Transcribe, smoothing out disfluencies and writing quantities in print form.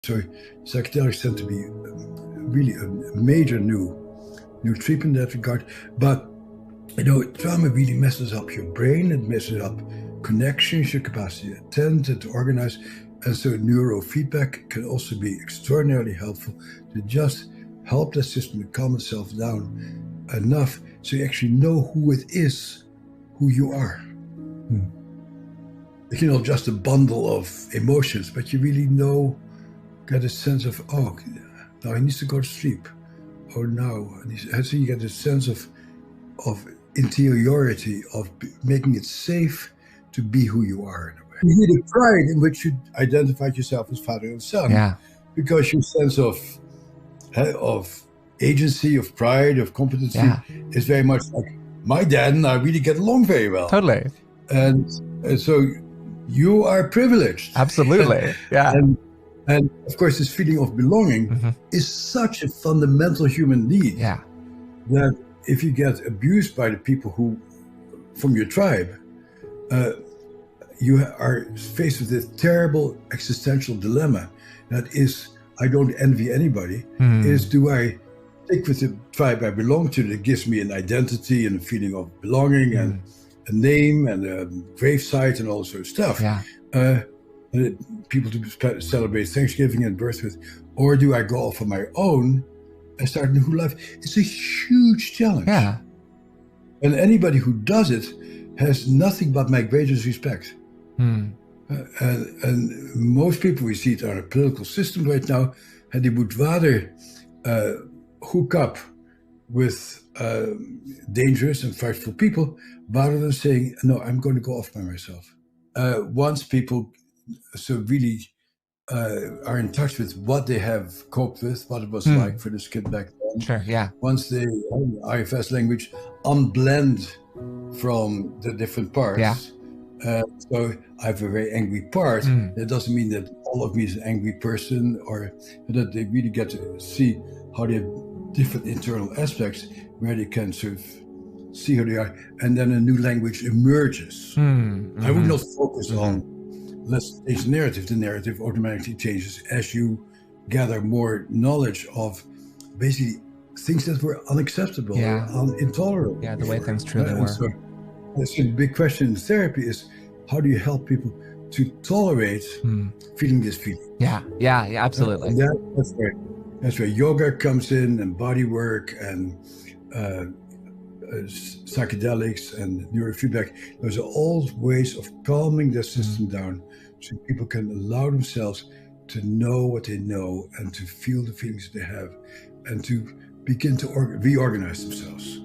So psychedelics tend to be really a major new treatment in that regard. But trauma really messes up your brain. It messes up connections, your capacity to attend and to organize. And so neurofeedback can also be extraordinarily helpful to just help the system to calm itself down enough so you actually know who it is, who you are. It's not just a bundle of emotions, but you really get a sense of, now he needs to go to sleep. Or now, so you get a sense of interiority, of making it safe to be who you are in a way. You need a pride in which you identified yourself as father and son, because your sense of agency, of pride, of competency is very much like my dad and I really get along very well. Totally. And so you are privileged. Absolutely. Yeah. And of course, this feeling of belonging is such a fundamental human need that if you get abused by the people from your tribe, you are faced with this terrible existential dilemma. That is, I don't envy anybody. Is, do I stick with the tribe I belong to that gives me an identity and a feeling of belonging and a name and a gravesite and all sort of stuff? People to celebrate Thanksgiving and birthday, or do I go off on my own and start a new life? It's a huge challenge. Yeah. And anybody who does it has nothing but my greatest respect. And most people, we see it on our political system right now, and they would rather hook up with dangerous and frightful people rather than saying, no, I'm going to go off by myself. Once people really are in touch with what they have coped with, what it was like for this kid back then. Sure, yeah. Once they, IFS language, unblend from the different parts. Yeah. So I have a very angry part. That doesn't mean that all of me is an angry person, or that they really get to see how they have different internal aspects where they can sort of see who they are, and then a new language emerges. I would not focus on, let's change the narrative. The narrative automatically changes as you gather more knowledge of basically things that were unacceptable, intolerable. Yeah, the way things truly were. So the big question in therapy is, how do you help people to tolerate feeling this feeling? Yeah, absolutely. And that's where yoga comes in, and body work, and psychedelics and neurofeedback. Those are all ways of calming the system down so people can allow themselves to know what they know and to feel the feelings they have and to begin to reorganize themselves.